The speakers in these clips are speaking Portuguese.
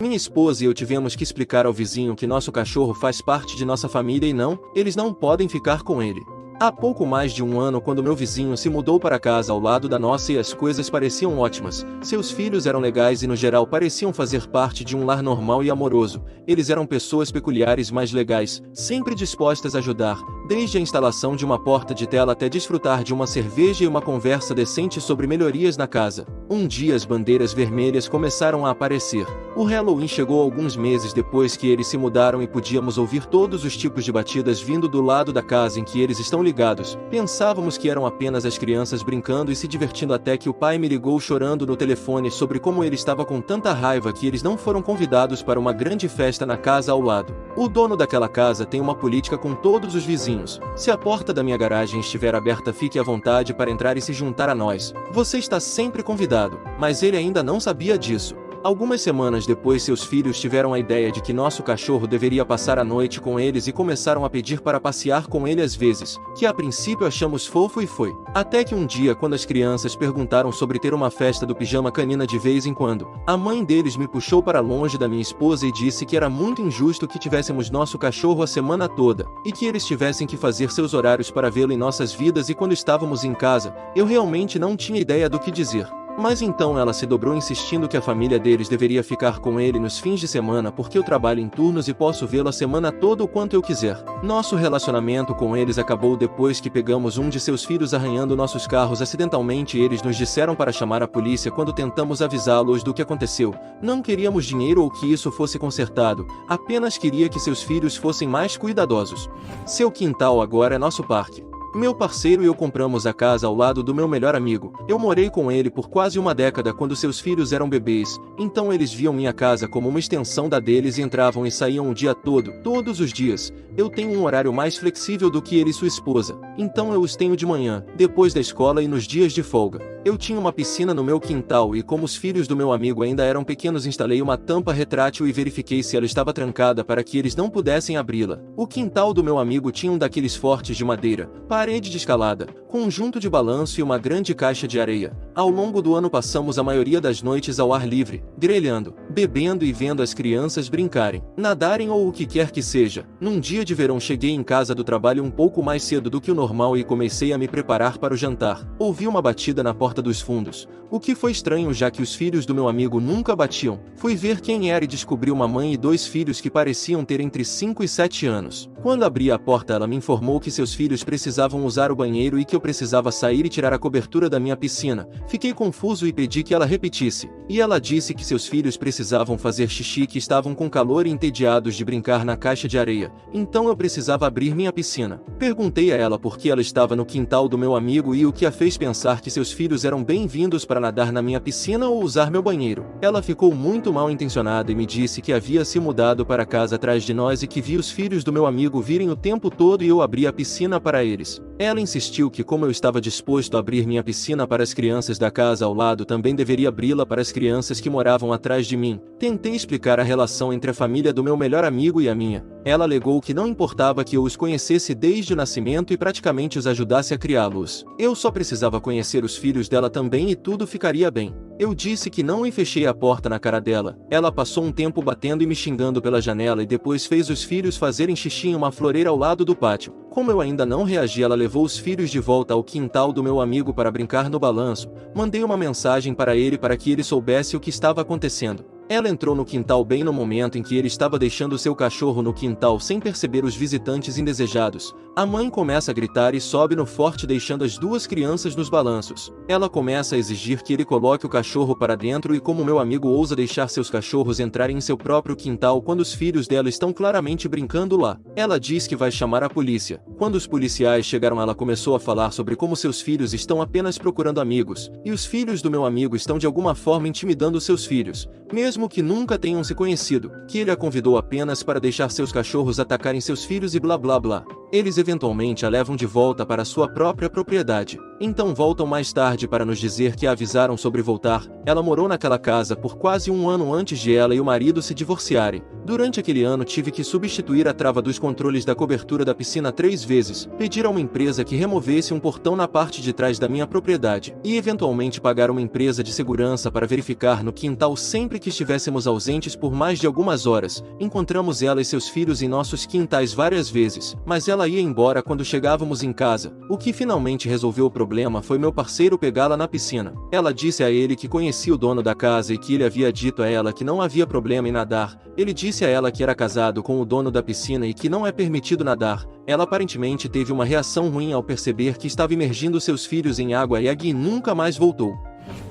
Minha esposa e eu tivemos que explicar ao vizinho que nosso cachorro faz parte de nossa família e eles não podem ficar com ele. Há pouco mais de um ano, quando meu vizinho se mudou para a casa ao lado da nossa e as coisas pareciam ótimas. Seus filhos eram legais e no geral pareciam fazer parte de um lar normal e amoroso. Eles eram pessoas peculiares, mas legais, sempre dispostas a ajudar, desde a instalação de uma porta de tela até desfrutar de uma cerveja e uma conversa decente sobre melhorias na casa. Um dia as bandeiras vermelhas começaram a aparecer. O Halloween chegou alguns meses depois que eles se mudaram e podíamos ouvir todos os tipos de batidas vindo do lado da casa em que eles estão ligados. Pensávamos que eram apenas as crianças brincando e se divertindo, até que o pai me ligou chorando no telefone sobre como ele estava com tanta raiva que eles não foram convidados para uma grande festa na casa ao lado. O dono daquela casa tem uma política com todos os vizinhos. Se a porta da minha garagem estiver aberta, fique à vontade para entrar e se juntar a nós. Você está sempre convidado, mas ele ainda não sabia disso. Algumas semanas depois, seus filhos tiveram a ideia de que nosso cachorro deveria passar a noite com eles e começaram a pedir para passear com ele às vezes, que a princípio achamos fofo e foi. Até que um dia, quando as crianças perguntaram sobre ter uma festa do pijama canina de vez em quando, a mãe deles me puxou para longe da minha esposa e disse que era muito injusto que tivéssemos nosso cachorro a semana toda, e que eles tivessem que fazer seus horários para vê-lo em nossas vidas, e quando estávamos em casa, eu realmente não tinha ideia do que dizer. Mas então ela se dobrou insistindo que a família deles deveria ficar com ele nos fins de semana porque eu trabalho em turnos e posso vê-lo a semana toda o quanto eu quiser. Nosso relacionamento com eles acabou depois que pegamos um de seus filhos arranhando nossos carros acidentalmente e eles nos disseram para chamar a polícia quando tentamos avisá-los do que aconteceu. Não queríamos dinheiro ou que isso fosse consertado, apenas queria que seus filhos fossem mais cuidadosos. Seu quintal agora é nosso parque. Meu parceiro e eu compramos a casa ao lado do meu melhor amigo. Eu morei com ele por quase uma década quando seus filhos eram bebês, então eles viam minha casa como uma extensão da deles e entravam e saíam o dia todo, todos os dias. Eu tenho um horário mais flexível do que ele e sua esposa, então eu os tenho de manhã, depois da escola e nos dias de folga. Eu tinha uma piscina no meu quintal e, como os filhos do meu amigo ainda eram pequenos, instalei uma tampa retrátil e verifiquei se ela estava trancada para que eles não pudessem abri-la. O quintal do meu amigo tinha um daqueles fortes de madeira, parede de escalada, conjunto de balanço e uma grande caixa de areia. Ao longo do ano passamos a maioria das noites ao ar livre, grelhando, bebendo e vendo as crianças brincarem, nadarem ou o que quer que seja. Num dia de verão cheguei em casa do trabalho um pouco mais cedo do que o normal e comecei a me preparar para o jantar. Ouvi uma batida na porta dos fundos, o que foi estranho já que os filhos do meu amigo nunca batiam. Fui ver quem era e descobri uma mãe e dois filhos que pareciam ter entre 5 e 7 anos. Quando abri a porta, ela me informou que seus filhos precisavam usar o banheiro e que eu precisava sair e tirar a cobertura da minha piscina. Fiquei confuso e pedi que ela repetisse, e ela disse que seus filhos precisavam fazer xixi, que estavam com calor e entediados de brincar na caixa de areia, então eu precisava abrir minha piscina. Perguntei a ela por que ela estava no quintal do meu amigo e o que a fez pensar que seus filhos eram bem-vindos para nadar na minha piscina ou usar meu banheiro. Ela ficou muito mal intencionada e me disse que havia se mudado para a casa atrás de nós e que via os filhos do meu amigo virem o tempo todo e eu abri a piscina para eles. Ela insistiu que, como eu estava disposto a abrir minha piscina para as crianças da casa ao lado, também deveria abri-la para as crianças que moravam atrás de mim. Tentei explicar a relação entre a família do meu melhor amigo e a minha. Ela alegou que não importava que eu os conhecesse desde o nascimento e praticamente os ajudasse a criá-los. Eu só precisava conhecer os filhos dela também e tudo ficaria bem. Eu disse que não e fechei a porta na cara dela. Ela passou um tempo batendo e me xingando pela janela e depois fez os filhos fazerem xixi em uma floreira ao lado do pátio. Como eu ainda não reagi, ela levou os filhos de volta ao quintal do meu amigo para brincar no balanço. Mandei uma mensagem para ele para que ele soubesse o que estava acontecendo. Ela entrou no quintal bem no momento em que ele estava deixando seu cachorro no quintal sem perceber os visitantes indesejados. A mãe começa a gritar e sobe no forte, deixando as duas crianças nos balanços. Ela começa a exigir que ele coloque o cachorro para dentro e como meu amigo ousa deixar seus cachorros entrarem em seu próprio quintal quando os filhos dela estão claramente brincando lá. Ela diz que vai chamar a polícia. Quando os policiais chegaram, ela começou a falar sobre como seus filhos estão apenas procurando amigos, e os filhos do meu amigo estão de alguma forma intimidando seus filhos, mesmo que nunca tenham se conhecido, que ele a convidou apenas para deixar seus cachorros atacarem seus filhos e blá blá blá. Eles eventualmente a levam de volta para sua própria propriedade. Então voltam mais tarde para nos dizer que a avisaram sobre voltar. Ela morou naquela casa por quase um ano antes de ela e o marido se divorciarem. Durante aquele ano tive que substituir a trava dos controles da cobertura da piscina 3 vezes, pedir a uma empresa que removesse um portão na parte de trás da minha propriedade, e eventualmente pagar uma empresa de segurança para verificar no quintal sempre que estivéssemos ausentes por mais de algumas horas. Encontramos ela e seus filhos em nossos quintais várias vezes, mas ela ia embora quando chegávamos em casa. O que finalmente resolveu o problema foi meu parceiro pegá-la na piscina. Ela disse a ele que conhecia o dono da casa e que ele havia dito a ela que não havia problema em nadar. Ele disse a ela que era casado com o dono da piscina e que não é permitido nadar. Ela aparentemente teve uma reação ruim ao perceber que estava imergindo seus filhos em água e a Gui nunca mais voltou.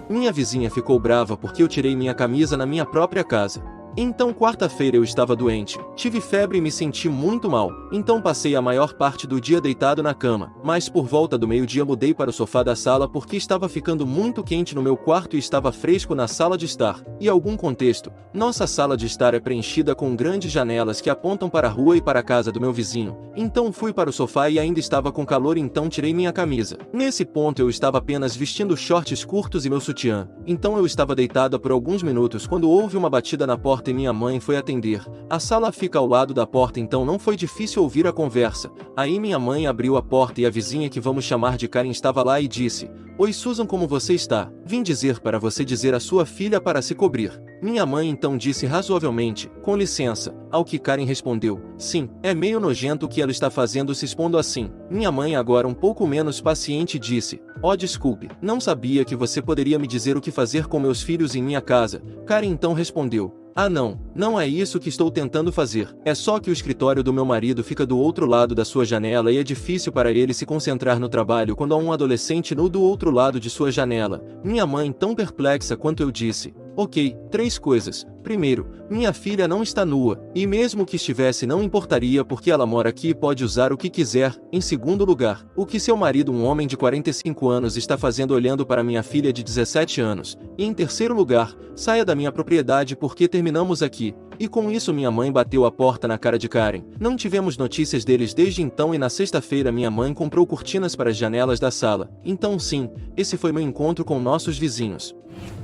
Minha vizinha ficou brava porque eu tirei minha camisa na minha própria casa. Então quarta-feira eu estava doente, tive febre e me senti muito mal, então passei a maior parte do dia deitado na cama, mas por volta do meio-dia mudei para o sofá da sala porque estava ficando muito quente no meu quarto e estava fresco na sala de estar. E algum contexto, nossa sala de estar é preenchida com grandes janelas que apontam para a rua e para a casa do meu vizinho, então fui para o sofá e ainda estava com calor, então tirei minha camisa. Nesse ponto eu estava apenas vestindo shorts curtos e meu sutiã, então eu estava deitada por alguns minutos quando houve uma batida na porta e minha mãe foi atender. A sala fica ao lado da porta, então não foi difícil ouvir a conversa. Aí minha mãe abriu a porta e a vizinha, que vamos chamar de Karen, estava lá e disse: "Oi Susan, como você está? Vim dizer para você dizer à sua filha para se cobrir." Minha mãe então disse razoavelmente: "Com licença", ao que Karen respondeu: "Sim, é meio nojento o que ela está fazendo se expondo assim." Minha mãe, agora um pouco menos paciente, disse: "Oh, desculpe, não sabia que você poderia me dizer o que fazer com meus filhos em minha casa." Karen então respondeu: "Ah não é isso que estou tentando fazer. É só que o escritório do meu marido fica do outro lado da sua janela e é difícil para ele se concentrar no trabalho quando há um adolescente nu do outro lado de sua janela." Minha mãe, tão perplexa quanto eu, disse: "Ok, 3 coisas. Primeiro, minha filha não está nua, e mesmo que estivesse não importaria porque ela mora aqui e pode usar o que quiser. Em segundo lugar, o que seu marido, um homem de 45 anos, está fazendo olhando para minha filha de 17 anos? E em terceiro lugar, saia da minha propriedade porque terminamos aqui." E com isso minha mãe bateu a porta na cara de Karen. Não tivemos notícias deles desde então e na sexta-feira minha mãe comprou cortinas para as janelas da sala. Então sim, esse foi meu encontro com nossos vizinhos.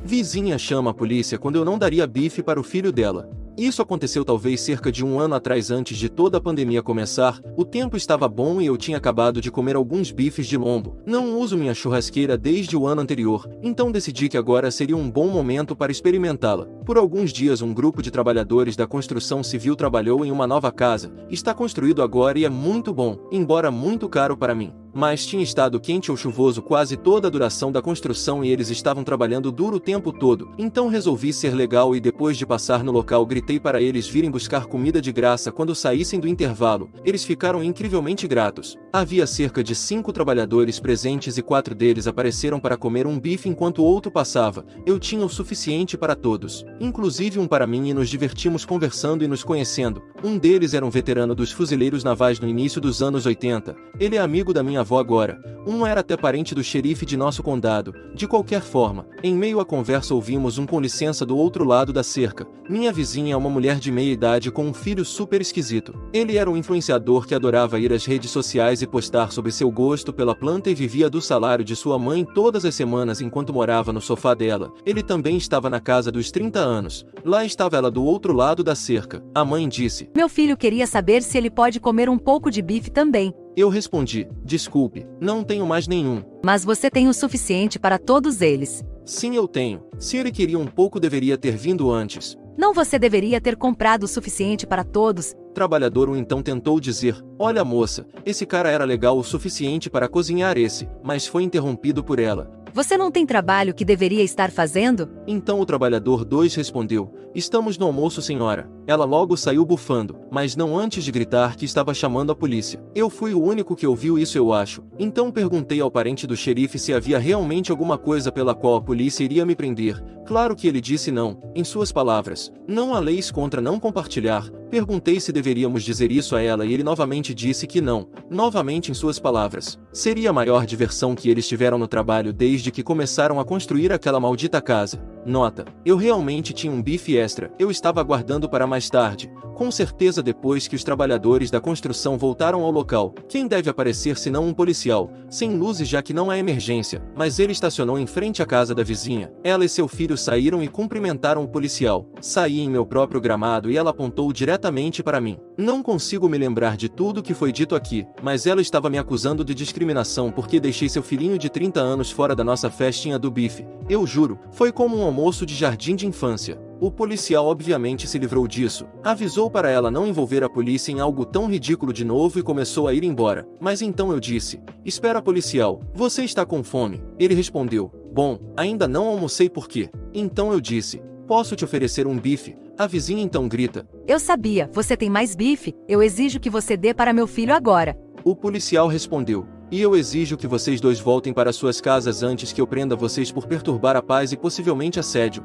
Vizinha chama a polícia quando eu não daria bife para o filho dela. Isso aconteceu talvez cerca de um ano atrás, antes de toda a pandemia começar. O tempo estava bom e eu tinha acabado de comer alguns bifes de lombo. Não uso minha churrasqueira desde o ano anterior, então decidi que agora seria um bom momento para experimentá-la. Por alguns dias um grupo de trabalhadores da construção civil trabalhou em uma nova casa. Está construído agora e é muito bom, embora muito caro para mim. Mas tinha estado quente ou chuvoso quase toda a duração da construção e eles estavam trabalhando duro o tempo todo. Então resolvi ser legal e depois de passar no local gritei para eles virem buscar comida de graça quando saíssem do intervalo. Eles ficaram incrivelmente gratos. Havia cerca de 5 trabalhadores presentes e 4 deles apareceram para comer um bife enquanto o outro passava. Eu tinha o suficiente para todos, inclusive um para mim, e nos divertimos conversando e nos conhecendo. Um deles era um veterano dos fuzileiros navais no início dos anos 80. Ele é amigo da minha avó agora. Um era até parente do xerife de nosso condado. De qualquer forma, em meio à conversa ouvimos um "com licença" do outro lado da cerca. Minha vizinha é uma mulher de meia idade com um filho super esquisito. Ele era um influenciador que adorava ir às redes sociais e postar sobre seu gosto pela planta e vivia do salário de sua mãe todas as semanas enquanto morava no sofá dela. Ele também estava na casa dos 30 anos. Lá estava ela do outro lado da cerca. A mãe disse: "Meu filho queria saber se ele pode comer um pouco de bife também." Eu respondi: "Desculpe, não tenho mais nenhum." "Mas você tem o suficiente para todos eles." "Sim, eu tenho. Se ele queria um pouco, deveria ter vindo antes." "Não, você deveria ter comprado o suficiente para todos." Trabalhador então tentou dizer: "Olha moça, esse cara era legal o suficiente para cozinhar esse", mas foi interrompido por ela: "Você não tem trabalho que deveria estar fazendo?" Então o trabalhador 2 respondeu: "Estamos no almoço, senhora." Ela logo saiu bufando, mas não antes de gritar que estava chamando a polícia. Eu fui o único que ouviu isso, eu acho. Então perguntei ao parente do xerife se havia realmente alguma coisa pela qual a polícia iria me prender. Claro que ele disse não. Em suas palavras: "Não há leis contra não compartilhar, Perguntei se deveríamos dizer isso a ela e ele novamente disse que não, novamente em suas palavras. Seria a maior diversão que eles tiveram no trabalho desde que começaram a construir aquela maldita casa. Nota: eu realmente tinha um bife extra, eu estava aguardando para mais tarde, com certeza depois que os trabalhadores da construção voltaram ao local. Quem deve aparecer senão um policial, sem luzes já que não há emergência, mas ele estacionou em frente à casa da vizinha. Ela e seu filho saíram e cumprimentaram o policial. Saí em meu próprio gramado e ela apontou diretamente para mim. Não consigo me lembrar de tudo que foi dito aqui, mas ela estava me acusando de discriminação porque deixei seu filhinho de 30 anos fora da nossa festinha do bife. Eu juro, foi como um almoço de jardim de infância. O policial obviamente se livrou disso, avisou para ela não envolver a polícia em algo tão ridículo de novo e começou a ir embora. Mas então eu disse: espera, policial, você está com fome? Ele respondeu: bom, ainda não almocei por quê? Então eu disse: posso te oferecer um bife? A vizinha então grita: Eu sabia, você tem mais bife, eu exijo que você dê para meu filho agora. O policial respondeu: e eu exijo que vocês dois voltem para suas casas antes que eu prenda vocês por perturbar a paz e possivelmente assédio.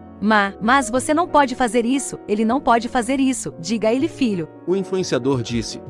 Mas você não pode fazer isso, ele não pode fazer isso, diga a ele, filho. O influenciador disse: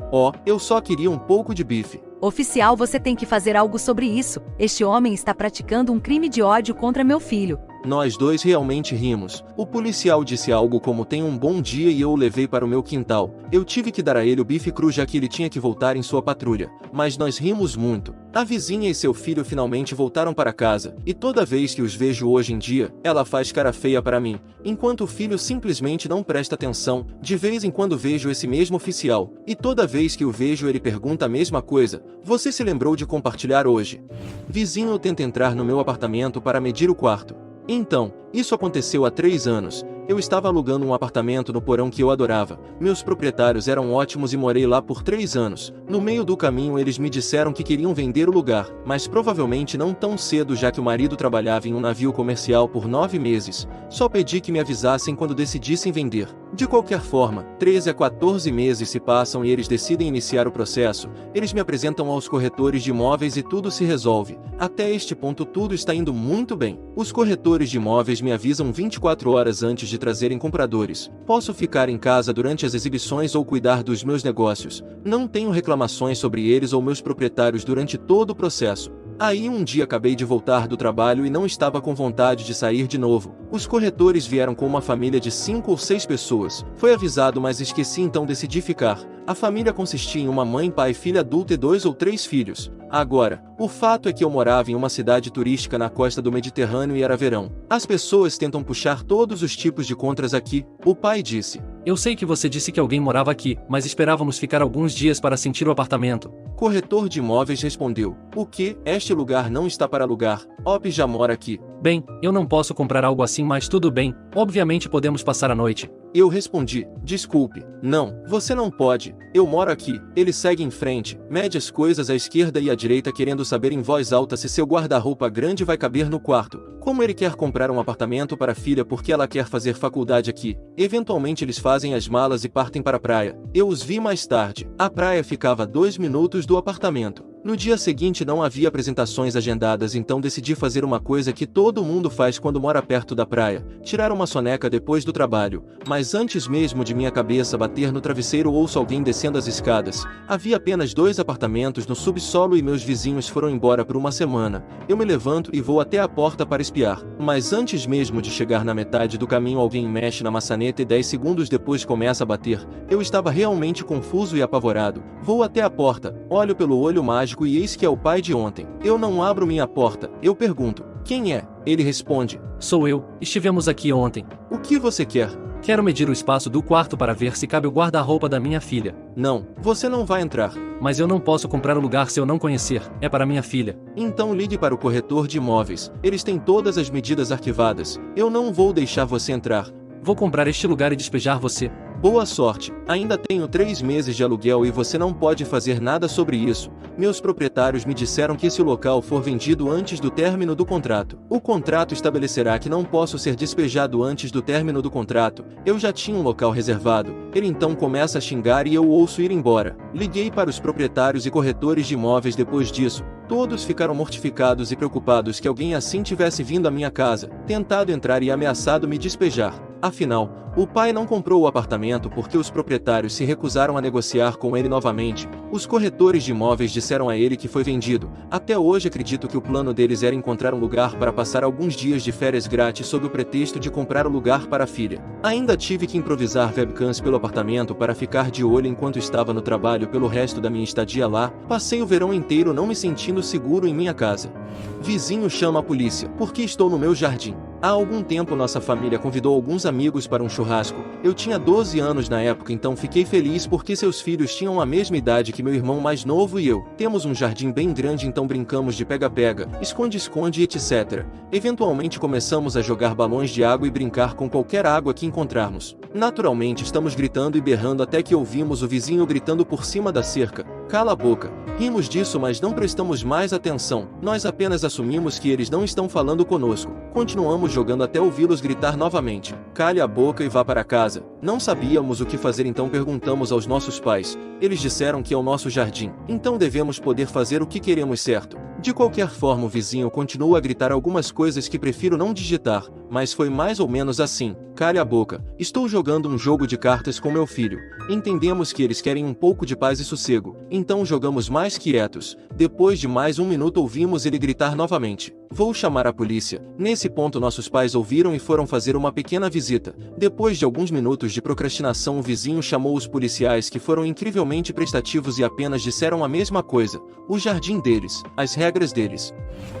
eu só queria um pouco de bife. Oficial, você tem que fazer algo sobre isso, este homem está praticando um crime de ódio contra meu filho. Nós dois realmente rimos. O policial disse algo como tenha um bom dia e eu o levei para o meu quintal. Eu tive que dar a ele o bife cru já que ele tinha que voltar em sua patrulha. Mas nós rimos muito. A vizinha e seu filho finalmente voltaram para casa, e toda vez que os vejo hoje em dia, ela faz cara feia para mim, enquanto o filho simplesmente não presta atenção. De vez em quando vejo esse mesmo oficial, e toda vez que o vejo ele pergunta a mesma coisa: você se lembrou de compartilhar hoje? Vizinho tenta entrar no meu apartamento para medir o quarto. Então, isso aconteceu há 3 anos. Eu estava alugando um apartamento no porão que eu adorava. Meus proprietários eram ótimos e morei lá por 3 anos. No meio do caminho eles me disseram que queriam vender o lugar, mas provavelmente não tão cedo já que o marido trabalhava em um navio comercial por 9 meses. Só pedi que me avisassem quando decidissem vender. De qualquer forma, 13 a 14 meses se passam e eles decidem iniciar o processo. Eles me apresentam aos corretores de imóveis e tudo se resolve. Até este ponto tudo está indo muito bem. Os corretores de imóveis me avisam 24 horas antes de trazerem compradores. Posso ficar em casa durante as exibições ou cuidar dos meus negócios. Não tenho reclamações sobre eles ou meus proprietários durante todo o processo. Aí um dia acabei de voltar do trabalho e não estava com vontade de sair de novo. Os corretores vieram com uma família de 5 ou 6 pessoas. Foi avisado, mas esqueci, então decidi ficar. A família consistia em uma mãe, pai, filha adulta e 2 ou 3 filhos. Agora, o fato é que eu morava em uma cidade turística na costa do Mediterrâneo e era verão. As pessoas tentam puxar todos os tipos de contras aqui. O pai disse: eu sei que você disse que alguém morava aqui, mas esperávamos ficar alguns dias para sentir o apartamento. Corretor de imóveis respondeu: o que? Este lugar não está para alugar. Op já mora aqui. Bem, eu não posso comprar algo assim, mas tudo bem, obviamente podemos passar a noite. Eu respondi: desculpe, não, você não pode, eu moro aqui. Ele segue em frente, mede as coisas à esquerda e à direita querendo saber em voz alta se seu guarda-roupa grande vai caber no quarto. Como ele quer comprar um apartamento para a filha porque ela quer fazer faculdade aqui. Eventualmente eles fazem as malas e partem para a praia. Eu os vi mais tarde. A praia ficava a 2 minutos do apartamento. No dia seguinte não havia apresentações agendadas, então decidi fazer uma coisa que todo mundo faz quando mora perto da praia: tirar uma soneca depois do trabalho. Mas antes mesmo de minha cabeça bater no travesseiro ouço alguém descendo as escadas. Havia apenas 2 apartamentos no subsolo e meus vizinhos foram embora por uma semana. Eu me levanto e vou até a porta para espiar. Mas antes mesmo de chegar na metade do caminho alguém mexe na maçaneta e 10 segundos depois começa a bater. Eu estava realmente confuso e apavorado. Vou até a porta, olho pelo olho mágico e eis que é o pai de ontem. Eu não abro minha porta. Eu pergunto: quem é? Ele responde: sou eu, estivemos aqui ontem. O que você quer? Quero medir o espaço do quarto para ver se cabe o guarda-roupa da minha filha. Não, você não vai entrar. Mas eu não posso comprar o lugar se eu não conhecer, é para minha filha. Então ligue para o corretor de imóveis, eles têm todas as medidas arquivadas. Eu não vou deixar você entrar. Vou comprar este lugar e despejar você. Boa sorte, ainda tenho 3 meses de aluguel e você não pode fazer nada sobre isso. Meus proprietários me disseram que se o local for vendido antes do término do contrato, o contrato estabelecerá que não posso ser despejado antes do término do contrato. Eu já tinha um local reservado. Ele então começa a xingar e eu ouço ir embora. Liguei para os proprietários e corretores de imóveis depois disso. Todos ficaram mortificados e preocupados que alguém assim tivesse vindo à minha casa, tentado entrar e ameaçado me despejar. Afinal, o pai não comprou o apartamento porque os proprietários se recusaram a negociar com ele novamente. Os corretores de imóveis disseram a ele que foi vendido. Até hoje acredito que o plano deles era encontrar um lugar para passar alguns dias de férias grátis sob o pretexto de comprar o lugar para a filha. Ainda tive que improvisar webcams pelo apartamento para ficar de olho enquanto estava no trabalho pelo resto da minha estadia lá. Passei o verão inteiro não me sentindo seguro em minha casa. Vizinho chama a polícia, porque estou no meu jardim. Há algum tempo nossa família convidou alguns amigos para um churrasco. Eu tinha 12 anos na época, então fiquei feliz porque seus filhos tinham a mesma idade que meu irmão mais novo e eu. Temos um jardim bem grande, então brincamos de pega-pega, esconde-esconde e etc. Eventualmente começamos a jogar balões de água e brincar com qualquer água que encontrarmos. Naturalmente estamos gritando e berrando até que ouvimos o vizinho gritando por cima da cerca: "Cala a boca!" Rimos disso, mas não prestamos mais atenção. Nós apenas assumimos que eles não estão falando conosco. Continuamos jogando até ouvi-los gritar novamente: "Cale a boca e vá para casa." Não sabíamos o que fazer, então perguntamos aos nossos pais. Eles disseram que é o nosso jardim, então devemos poder fazer o que queremos, certo? De qualquer forma, o vizinho continua a gritar algumas coisas que prefiro não digitar, mas foi mais ou menos assim: "Cale a boca, estou jogando um jogo de cartas com meu filho." Entendemos que eles querem um pouco de paz e sossego, então jogamos mais quietos. Depois de mais um minuto ouvimos ele gritar novamente: "Vou chamar a polícia." Nesse ponto nossos pais ouviram e foram fazer uma pequena visita. Depois de alguns minutos de procrastinação, o vizinho chamou os policiais, que foram incrivelmente prestativos e apenas disseram a mesma coisa: o jardim deles, as regras deles.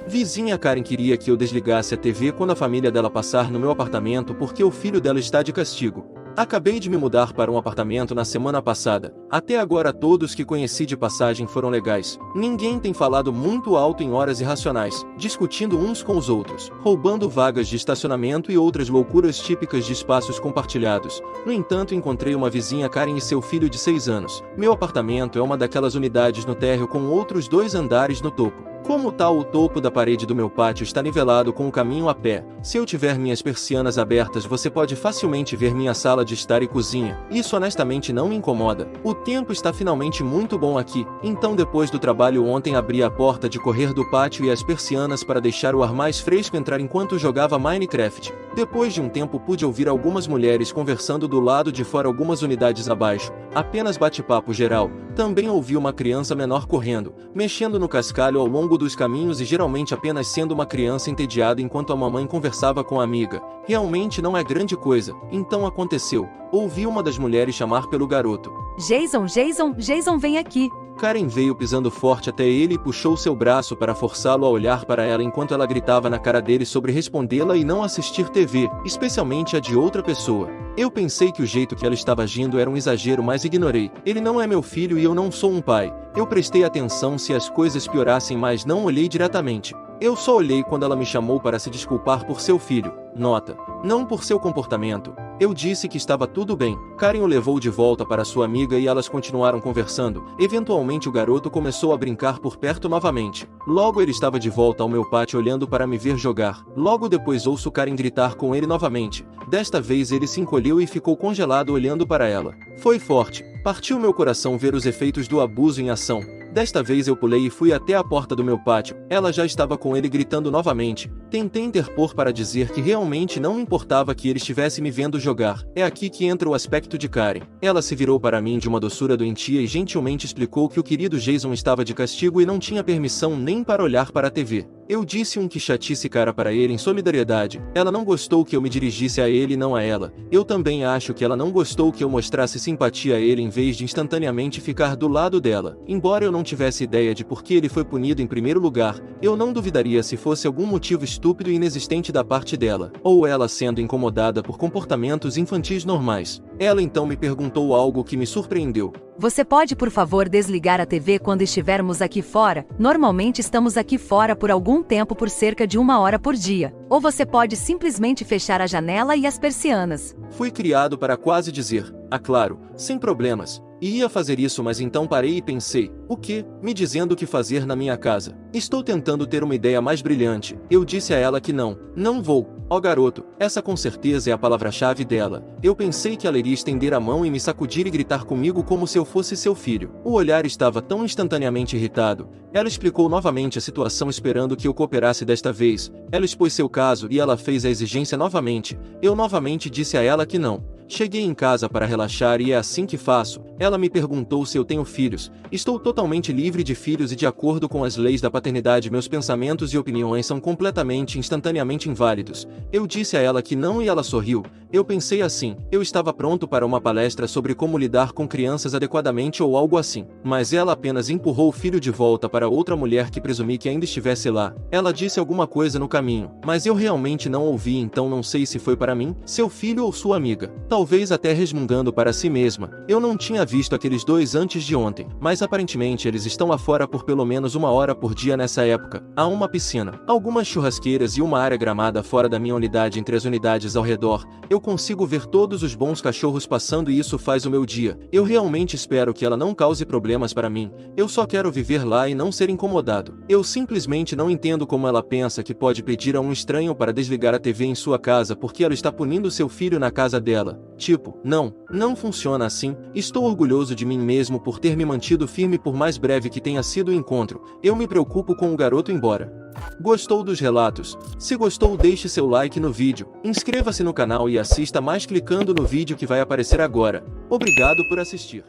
Vizinha Karen queria que eu desligasse a TV quando a família dela passar no meu apartamento porque o filho dela está de castigo. Acabei de me mudar para um apartamento na semana passada. Até agora todos que conheci de passagem foram legais. Ninguém tem falado muito alto em horas irracionais, discutindo uns com os outros, roubando vagas de estacionamento e outras loucuras típicas de espaços compartilhados. No entanto, encontrei uma vizinha Karen e seu filho de 6 anos. Meu apartamento é uma daquelas unidades no térreo com outros 2 andares no topo. Como tal, o topo da parede do meu pátio está nivelado com o caminho a pé. Se eu tiver minhas persianas abertas, você pode facilmente ver minha sala de estar e cozinha. Isso honestamente não me incomoda. O tempo está finalmente muito bom aqui, então depois do trabalho ontem abri a porta de correr do pátio e as persianas para deixar o ar mais fresco entrar enquanto jogava Minecraft. Depois de um tempo pude ouvir algumas mulheres conversando do lado de fora algumas unidades abaixo. Apenas bate-papo geral. Também ouvi uma criança menor correndo, mexendo no cascalho ao longo dos caminhos e geralmente apenas sendo uma criança entediada enquanto a mamãe conversava com a amiga. Realmente não é grande coisa. Então aconteceu. Ouvi uma das mulheres chamar pelo garoto: Jason, vem aqui." Karen veio pisando forte até ele e puxou seu braço para forçá-lo a olhar para ela enquanto ela gritava na cara dele sobre respondê-la e não assistir TV, especialmente a de outra pessoa. Eu pensei que o jeito que ela estava agindo era um exagero, mas ignorei. Ele não é meu filho e eu não sou um pai. Eu prestei atenção se as coisas piorassem, mas não olhei diretamente. Eu só olhei quando ela me chamou para se desculpar por seu filho. Nota: não por seu comportamento. Eu disse que estava tudo bem. Karen o levou de volta para sua amiga e elas continuaram conversando. Eventualmente o garoto começou a brincar por perto novamente. Logo ele estava de volta ao meu pátio olhando para me ver jogar. Logo depois ouço Karen gritar com ele novamente. Desta vez ele se encolheu e ficou congelado olhando para ela. Foi forte. Partiu meu coração ver os efeitos do abuso em ação. Desta vez eu pulei e fui até a porta do meu pátio. Ela já estava com ele gritando novamente. Tentei interpor para dizer que realmente não me importava que ele estivesse me vendo jogar. É aqui que entra o aspecto de Karen. Ela se virou para mim de uma doçura doentia e gentilmente explicou que o querido Jason estava de castigo e não tinha permissão nem para olhar para a TV. Eu disse que chatice cara para ele em solidariedade. Ela não gostou que eu me dirigisse a ele e não a ela. Eu também acho que ela não gostou que eu mostrasse simpatia a ele em vez de instantaneamente ficar do lado dela. Embora eu não tivesse ideia de por que ele foi punido em primeiro lugar, eu não duvidaria se fosse algum motivo estúpido e inexistente da parte dela, ou ela sendo incomodada por comportamentos infantis normais. Ela então me perguntou algo que me surpreendeu. "Você pode, por favor, desligar a TV quando estivermos aqui fora? Normalmente estamos aqui fora por algum tempo por cerca de 1 hora por dia. Ou você pode simplesmente fechar a janela e as persianas." Fui criado para quase dizer: "Ah, claro, sem problemas." e ia fazer isso, mas então parei e pensei, o quê? Me dizendo o que fazer na minha casa. Estou tentando ter uma ideia mais brilhante. Eu disse a ela que não vou. Ó garoto, essa com certeza é a palavra-chave dela. Eu pensei que ela iria estender a mão e me sacudir e gritar comigo como se eu fosse seu filho. O olhar estava tão instantaneamente irritado. Ela explicou novamente a situação esperando que eu cooperasse desta vez. Ela expôs seu caso e ela fez a exigência novamente. Eu novamente disse a ela que não. Cheguei em casa para relaxar e é assim que faço. Ela me perguntou se eu tenho filhos. Estou totalmente livre de filhos e de acordo com as leis da paternidade meus pensamentos e opiniões são completamente instantaneamente inválidos. Eu disse a ela que não e ela sorriu. Eu pensei assim, eu estava pronto para uma palestra sobre como lidar com crianças adequadamente ou algo assim. Mas ela apenas empurrou o filho de volta para outra mulher que presumi que ainda estivesse lá. Ela disse alguma coisa no caminho, mas eu realmente não ouvi, então não sei se foi para mim, seu filho ou sua amiga. Talvez até resmungando para si mesma. Eu não tinha visto aqueles dois antes de ontem, mas aparentemente eles estão lá fora por pelo menos 1 hora por dia nessa época. Há uma piscina, algumas churrasqueiras e uma área gramada fora da minha unidade entre as unidades ao redor. Eu consigo ver todos os bons cachorros passando e isso faz o meu dia. Eu realmente espero que ela não cause problemas para mim. Eu só quero viver lá e não ser incomodado. Eu simplesmente não entendo como ela pensa que pode pedir a um estranho para desligar a TV em sua casa porque ela está punindo seu filho na casa dela. Tipo, não funciona assim. Estou orgulhoso de mim mesmo por ter me mantido firme por mais breve que tenha sido o encontro. Eu me preocupo com o garoto embora. Gostou dos relatos? Se gostou, deixe seu like no vídeo, inscreva-se no canal e assista mais clicando no vídeo que vai aparecer agora. Obrigado por assistir.